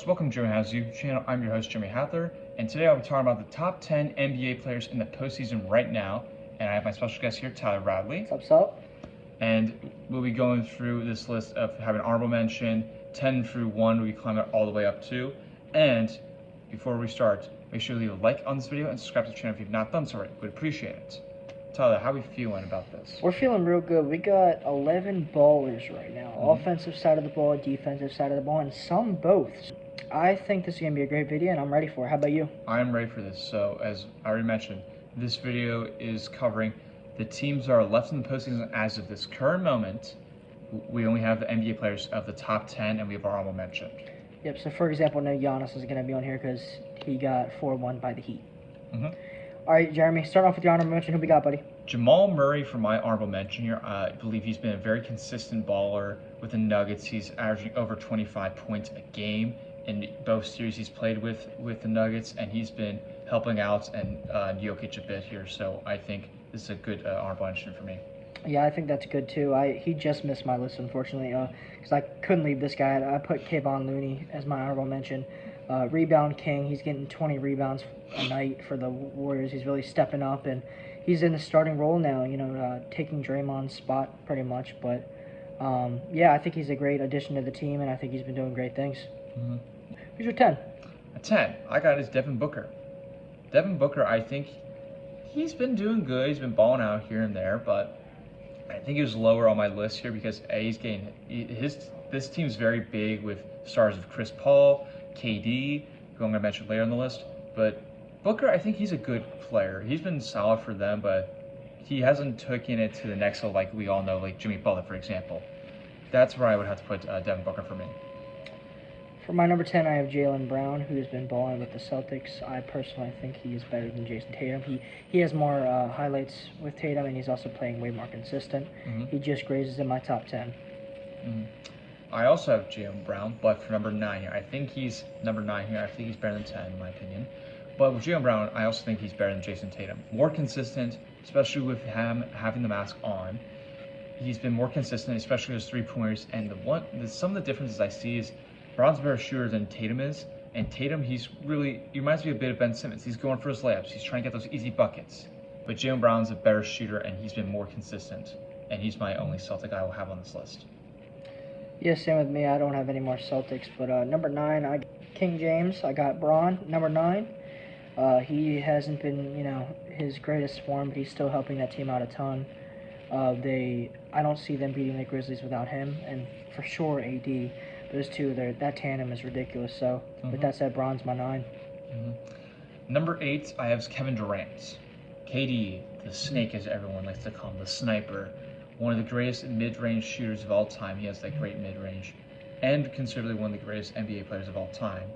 folks, welcome to Jeremy Has You channel. I'm your host, Jeremy Hathler, and today I'll be talking about the top 10 NBA players in the postseason right now. And I have my special guest here, Tyler Radley. What's up? And we'll be going through this list of having honorable mention, 10 through 1, we climb it all the way up to. And before we start, make sure to leave a like on this video and subscribe to the channel if you've not done so already. We'd appreciate it. Tyler, how are we feeling about this? We're feeling real good. We got 11 ballers right now. Offensive side of the ball, defensive side of the ball, and some both. I think this is going to be a great video, and I'm ready for it. How about you? I'm ready for this. So, as I already mentioned, this video is covering the teams that are left in the postseason as of this current moment. We only have the NBA players of the top 10, and we have our honorable mention. Yep, so for example, no Giannis is going to be on here because he got 4-1 by the Heat. All right, Jeremy, start off with your honorable mention. Who we got, buddy? Jamal Murray for my honorable mention here. I believe he's been a very consistent baller with the Nuggets. He's averaging over 25 points a game in both series he's played with the Nuggets, and he's been helping out and Jokic a bit here. So I think this is a good honorable mention for me. Yeah, I think that's good too. He just missed my list, unfortunately, because I couldn't leave this guy. I put Kevon Looney as my honorable mention. Rebound king. He's getting 20 rebounds a night for the Warriors. He's really stepping up, and he's in the starting role now, taking Draymond's spot pretty much. But, yeah, I think he's a great addition to the team, and I think he's been doing great things. Who's your 10? A 10, I got is Devin Booker. Devin Booker, I think he's been doing good. He's been balling out here and there, but I think he was lower on my list here because he's getting this team's very big with stars of Chris Paul, KD, who I'm going to mention later on the list. But Booker, I think he's a good player. He's been solid for them, but he hasn't taken it to the next level like we all know, like Jimmy Butler, for example. That's where I would have to put Devin Booker for me. For my number 10, I have Jaylen Brown, who's been balling with the Celtics. I personally think he is better than Jason Tatum. He has more highlights with Tatum, and he's also playing way more consistent. He just grazes in my top 10. I also have Jaylen Brown, but for number 9 here, I think he's number 9 here. I think he's better than 10 in my opinion. But with Jaylen Brown, I also think he's better than Jason Tatum. More consistent, especially with him having the mask on. He's been more consistent, especially with his three-pointers. And some of the differences I see is Brown's a better shooter than Tatum is. And Tatum, he reminds me a bit of Ben Simmons. He's going for his layups. He's trying to get those easy buckets. But Jaylen Brown's a better shooter, and he's been more consistent. And he's my only Celtic I will have on this list. Yeah, same with me. I don't have any more Celtics. But number 9, I got King James. I got Braun, number 9. He hasn't been, his greatest form, but he's still helping that team out a ton. I don't see them beating the Grizzlies without him, and for sure AD. Those two, that tandem is ridiculous. So, with that said, Braun's my 9. Number 8, I have Kevin Durant. KD, the snake as everyone likes to call him, the sniper. One of the greatest mid-range shooters of all time. He has that great mid-range. And considerably one of the greatest NBA players of all time.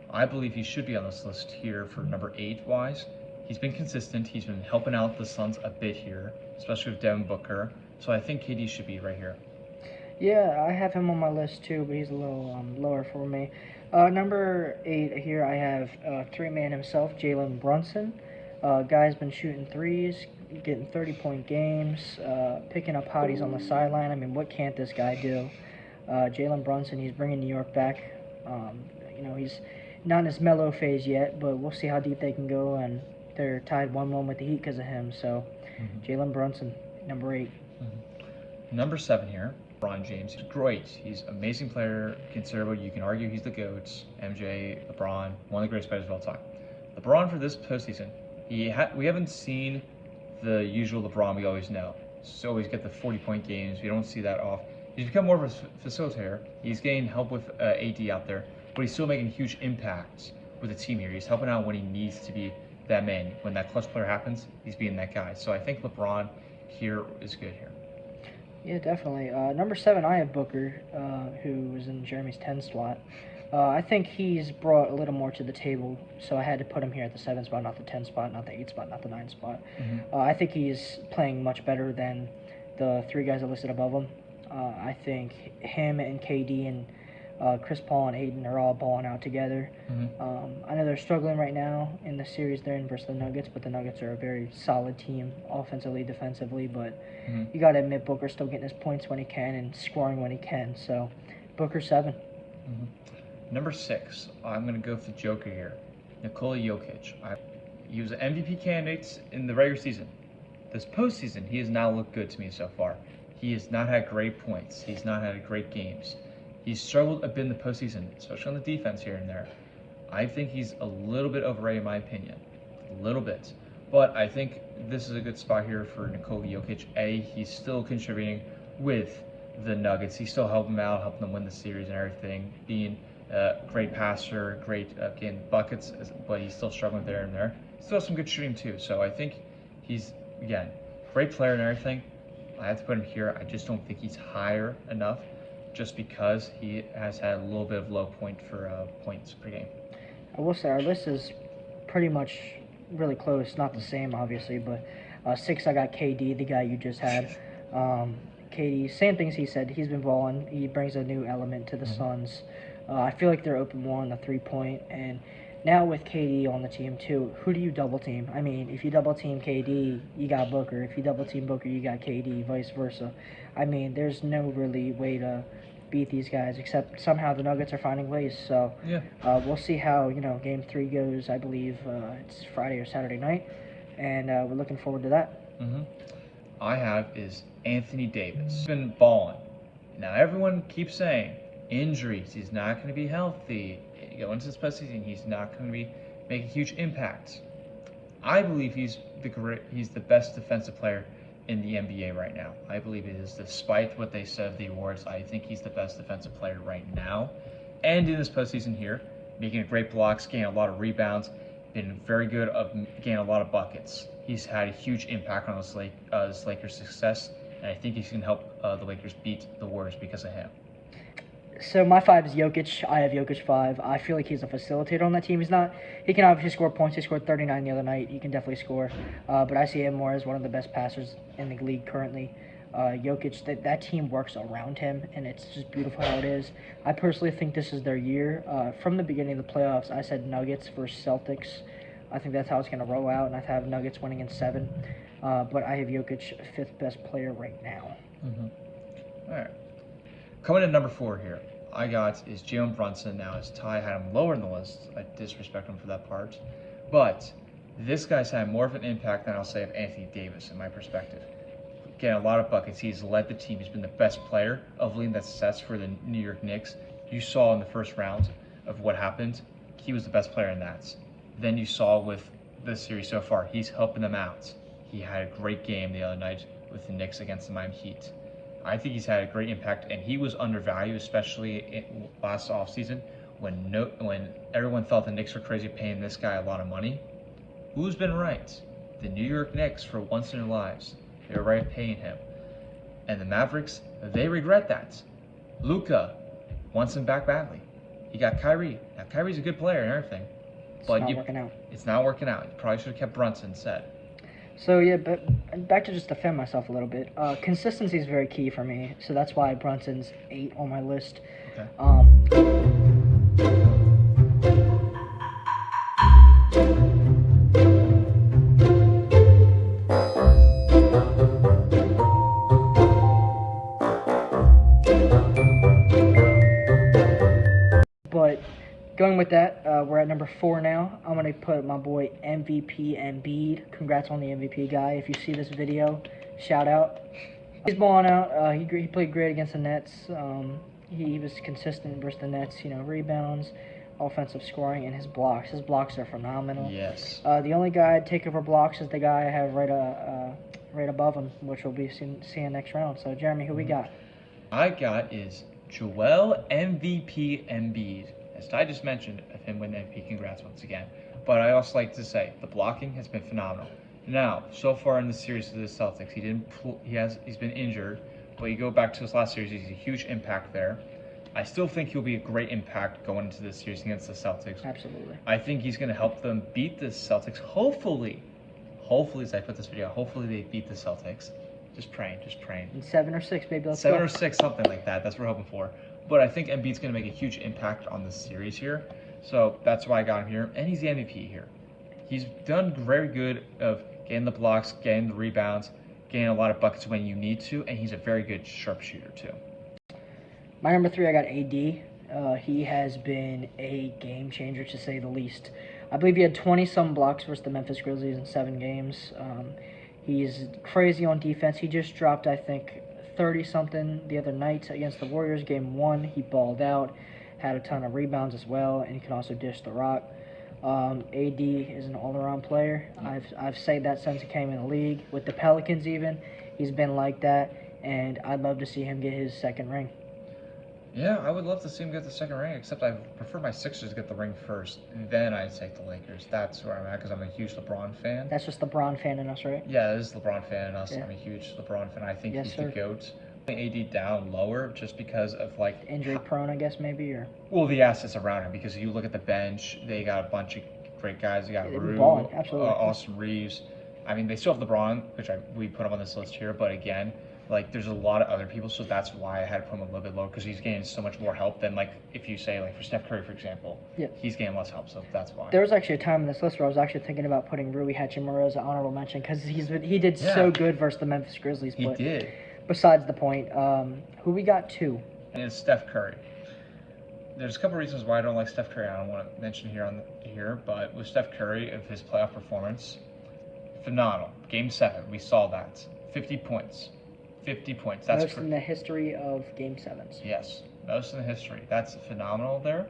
I believe he should be on this list here for number 8-wise. He's been consistent. He's been helping out the Suns a bit here, especially with Devin Booker. So I think KD should be right here. Yeah, I have him on my list too, but he's a little lower for me. Number 8 here, I have three-man himself, Jalen Brunson. Guy's been shooting threes, getting 30-point games, picking up hotties on the sideline. I mean, what can't this guy do? Jalen Brunson, he's bringing New York back. He's not in his mellow phase yet, but we'll see how deep they can go, and they're tied 1-1 with the Heat because of him. So, Jalen Brunson, number 8. Number 7 here, LeBron James. He's great. He's an amazing player, considerable. You can argue he's the GOAT. MJ, LeBron, one of the greatest players of all time. LeBron for this postseason, we haven't seen the usual LeBron we always know. So always get the 40-point games. We don't see that often. He's become more of a facilitator. He's getting help with AD out there, but he's still making huge impacts with the team here. He's helping out when he needs to be that man. When that clutch player happens, he's being that guy. So I think LeBron here is good here. Yeah, definitely. Number 7, I have Booker, who was in Jeremy's 10 slot. I think he's brought a little more to the table, so I had to put him here at the 7 spot, not the 10 spot, not the 8 spot, not the 9 spot. I think he's playing much better than the 3 guys I listed above him. I think him and KD and Chris Paul and Aiden are all balling out together. I know they're struggling right now in the series they're in versus the Nuggets, but the Nuggets are a very solid team offensively, defensively. But you got to admit Booker's still getting his points when he can and scoring when he can. So Booker 7. Number 6, I'm going to go with the Joker here, Nikola Jokic. He was an MVP candidate in the regular season. This postseason, he has not looked good to me so far. He has not had great points. He's not had great games. He's struggled a bit in the postseason, especially on the defense here and there. I think he's a little bit overrated in my opinion. A little bit. But I think this is a good spot here for Nikola Jokic. He's still contributing with the Nuggets. He's still helping them out, helping them win the series and everything. Being a great passer, great getting buckets, but he's still struggling there and there. Still has some good shooting too. So I think he's, again, great player and everything. I have to put him here. I just don't think he's higher enough just because he has had a little bit of low point for points per game. I will say our list is pretty much really close. Not the same, obviously, but 6, I got KD, the guy you just had. KD, same things he said. He's been balling. He brings a new element to the Suns. I feel like they're open more on the 3-point, and now with KD on the team too, who do you double team? I mean, if you double team KD, you got Booker. If you double team Booker, you got KD, vice versa. I mean, there's no really way to beat these guys except somehow the Nuggets are finding ways. So yeah, we'll see how Game 3 goes. I believe it's Friday or Saturday night, and we're looking forward to that. I have is Anthony Davis. He's been balling. Now everyone keeps saying injuries. He's not going to be healthy. Going into this postseason, he's not going to be making huge impacts. I believe he's the best defensive player in the NBA right now. I believe it is, despite what they said of the awards. I think he's the best defensive player right now, and in this postseason here, making great blocks, getting a lot of rebounds, been very good of getting a lot of buckets. He's had a huge impact on this Lakers' success, and I think he's going to help the Lakers beat the Warriors because of him. So my 5 is Jokic. I have Jokic 5. I feel like he's a facilitator on that team. He can obviously score points. He scored 39 the other night. He can definitely score. But I see him more as one of the best passers in the league currently. Jokic, that team works around him, and it's just beautiful how it is. I personally think this is their year. From the beginning of the playoffs, I said Nuggets versus Celtics. I think that's how it's going to roll out, and I have Nuggets winning in 7. But I have Jokic 5th best player right now. All right. Coming in number 4 here, I got is Jalen Brunson. Now, as Ty had him lower in the list, I disrespect him for that part. But this guy's had more of an impact than I'll say of Anthony Davis in my perspective. Getting a lot of buckets. He's led the team. He's been the best player of leading that success for the New York Knicks. You saw in the first round of what happened. He was the best player in that. Then you saw with this series so far, he's helping them out. He had a great game the other night with the Knicks against the Miami Heat. I think he's had a great impact, and he was undervalued, especially last offseason when everyone thought the Knicks were crazy paying this guy a lot of money. Who's been right? The New York Knicks, for once in their lives. They were right paying him. And the Mavericks, they regret that. Luka wants him back badly. He got Kyrie. Now, Kyrie's a good player and everything. But It's not working out. It's not working out. You probably should have kept Brunson instead. So, yeah, but back to just defend myself a little bit. Consistency is very key for me, so that's why Brunson's 8 on my list. Okay. But going with that, we're at number 4 now. I'm going to put my boy MVP Embiid. Congrats on the MVP guy. If you see this video, shout out. He's balling out. He played great against the Nets. He was consistent versus the Nets. Rebounds, offensive scoring, and his blocks. His blocks are phenomenal. Yes. The only guy I'd take over blocks is the guy I have right above him, which we'll be seeing next round. So, Jeremy, who we got? I got is Joel MVP Embiid. As Ty just mentioned, of him winning MVP, congrats once again. But I also like to say the blocking has been phenomenal. Now, so far in the series of the Celtics, he's been injured, but you go back to his last series, he's a huge impact there. I still think he'll be a great impact going into this series against the Celtics. Absolutely. I think he's going to help them beat the Celtics. Hopefully, as I put this video, hopefully they beat the Celtics. Just praying. In 7 or 6, baby. Let's 7 go. or 6, something like that. That's what we're hoping for. But I think Embiid's going to make a huge impact on this series here. So that's why I got him here. And he's the MVP here. He's done very good of getting the blocks, getting the rebounds, getting a lot of buckets when you need to. And he's a very good sharpshooter too. My number 3, I got AD. He has been a game changer, to say the least. I believe he had 20-some blocks versus the Memphis Grizzlies in 7 games. He's crazy on defense. He just dropped, I think, 30-something the other night against the Warriors. Game 1, he balled out, had a ton of rebounds as well, and he can also dish the rock. AD is an all-around player. I've said that since he came in the league. With the Pelicans even, he's been like that, and I'd love to see him get his 2nd ring. Yeah, I would love to see him get the 2nd ring, except I prefer my Sixers to get the ring first, and then I'd take the Lakers. That's where I'm at, because I'm a huge LeBron fan. That's just LeBron fan in us, right? Yeah, this is LeBron fan in us. Yeah. I'm a huge LeBron fan. I think Yes, he's sir. the GOAT. AD down lower just because of, like... Injury prone, I guess, maybe, or... Well, the assets around him, because you look at the bench, they got a bunch of great guys. They got They've been Rue, balling, absolutely. Austin Reeves. I mean, they still have LeBron, which we put him on this list here, but again... Like, there's a lot of other people, so that's why I had to put him a little bit lower, because he's getting so much more help than, like, if you say, like, for Steph Curry, for example, Yeah. he's getting less help, so that's why. There was actually a time in this list where I was actually thinking about putting Rui Hachimura as an honorable mention, because he did so good versus the Memphis Grizzlies. He but did. Besides the point, who we got 2? And it's Steph Curry. There's a couple reasons why I don't like Steph Curry. I don't want to mention here, but with Steph Curry, of his playoff performance, phenomenal. Game 7, we saw that. 50 points. 50 points. That's most in the history of Game 7s. Yes, most in the history. That's phenomenal there.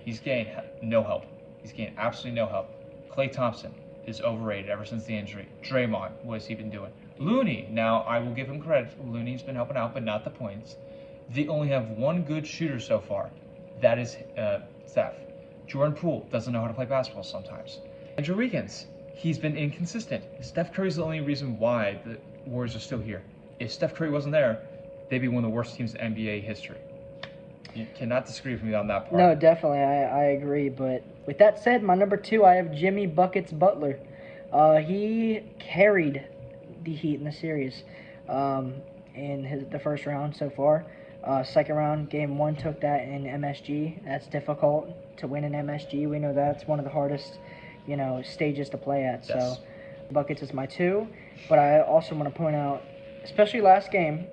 He's getting no help. He's getting absolutely no help. Klay Thompson is overrated ever since the injury. Draymond, what has he been doing? Looney, now I will give him credit. Looney's been helping out, but not the points. They only have one good shooter so far. That is Steph. Jordan Poole doesn't know how to play basketball sometimes. Andrew Wiggins, he's been inconsistent. Steph Curry's the only reason why the Warriors are still here. If Steph Curry wasn't there, they'd be one of the worst teams in NBA history. You cannot disagree with me on that part. No, definitely, I agree. But with that said, my number 2, I have Jimmy Buckets Butler. He carried the Heat in the series in the first round so far. 2nd round, Game 1 took that in MSG. That's difficult to win in MSG. We know that's one of the hardest, stages to play at. Yes. So Buckets is my 2. But I also want to point out, especially last game,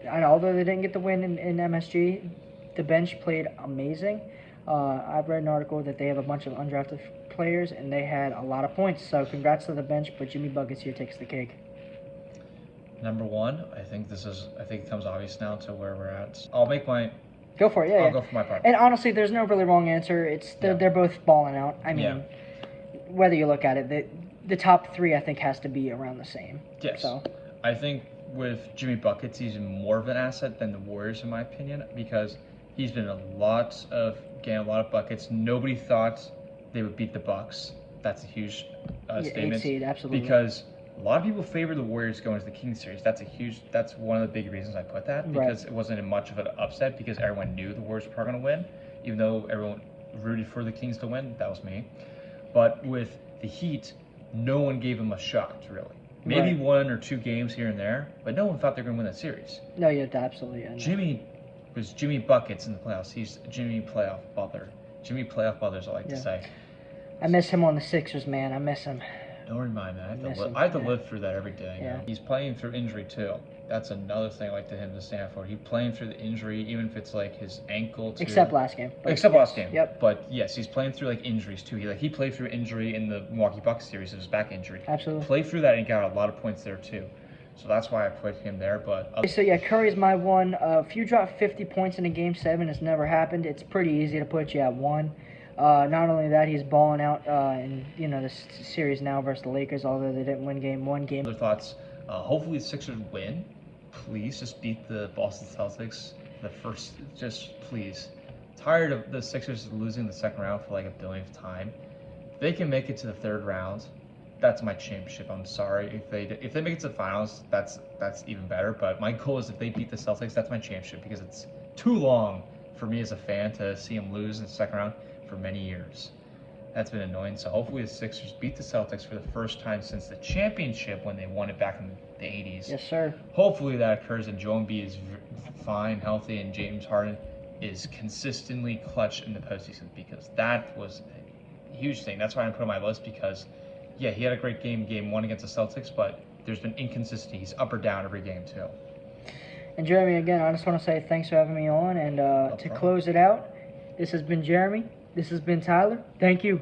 and although they didn't get the win in MSG, the bench played amazing. I've read an article that they have a bunch of undrafted players, and they had a lot of points. So congrats to the bench, but Jimmy Buckets here takes the cake. Number 1, I think it becomes obvious now to where we're at. I'll make my... Go for it, yeah. I'll go for my part. And honestly, there's no really wrong answer. They're both balling out. I mean, whether you look at it, the top 3, I think, has to be around the same. Yes. So I think with Jimmy Buckets, he's more of an asset than the Warriors, in my opinion, because he's been getting a lot of buckets. Nobody thought they would beat the Bucks. That's a huge statement. 8 seed, absolutely. Because a lot of people favor the Warriors going to the Kings series. That's one of the big reasons I put that, because it wasn't much of an upset, because everyone knew the Warriors were probably going to win, even though everyone rooted for the Kings to win. That was me. But with the Heat, no one gave them a shot, really. Maybe 1 or 2 games here and there, but no one thought they were going to win that series. No, you have to absolutely. Jimmy was Jimmy Buckets in the playoffs. He's Jimmy Playoff Butler. Jimmy Playoff Butlers, I like to say. I miss him on the Sixers, man. I miss him. Don't remind me. I have to live through that every day. Yeah. He's playing through injury, too. That's another thing I like him to stand for. He's playing through the injury, even if it's like his ankle, too. Except last game. Last game. Yep. But yes, he's playing through like injuries too. He played through injury in the Milwaukee Bucks series. It was back injury. Absolutely. Played through that and got a lot of points there too. So that's why I put him there. But So yeah, Curry's my 1. If you drop 50 points in a Game 7, it's never happened. It's pretty easy to put you at 1. Not only that, he's balling out in this series now versus the Lakers. Although they didn't win Game 1, other thoughts. Hopefully the Sixers win. Please just beat the Boston Celtics. Just please. Tired of the Sixers losing the 2nd round for like a billionth time. If they can make it to the 3rd round, that's my championship. I'm sorry. If they make it to the finals, that's even better. But my goal is if they beat the Celtics, that's my championship, because it's too long for me as a fan to see them lose in the 2nd round for many years. That's been annoying. So hopefully the Sixers beat the Celtics for the first time since the championship when they won it back in the 80s. Yes, sir. Hopefully that occurs and Joel Embiid is fine, healthy, and James Harden is consistently clutch in the postseason, because that was a huge thing. That's why I put on my list, because, yeah, he had a great game 1 against the Celtics, but there's been inconsistency. He's up or down every game, too. And Jeremy, again, I just want to say thanks for having me on. And to problem. close it out, this has been Jeremy. This has been Tyler. Thank you.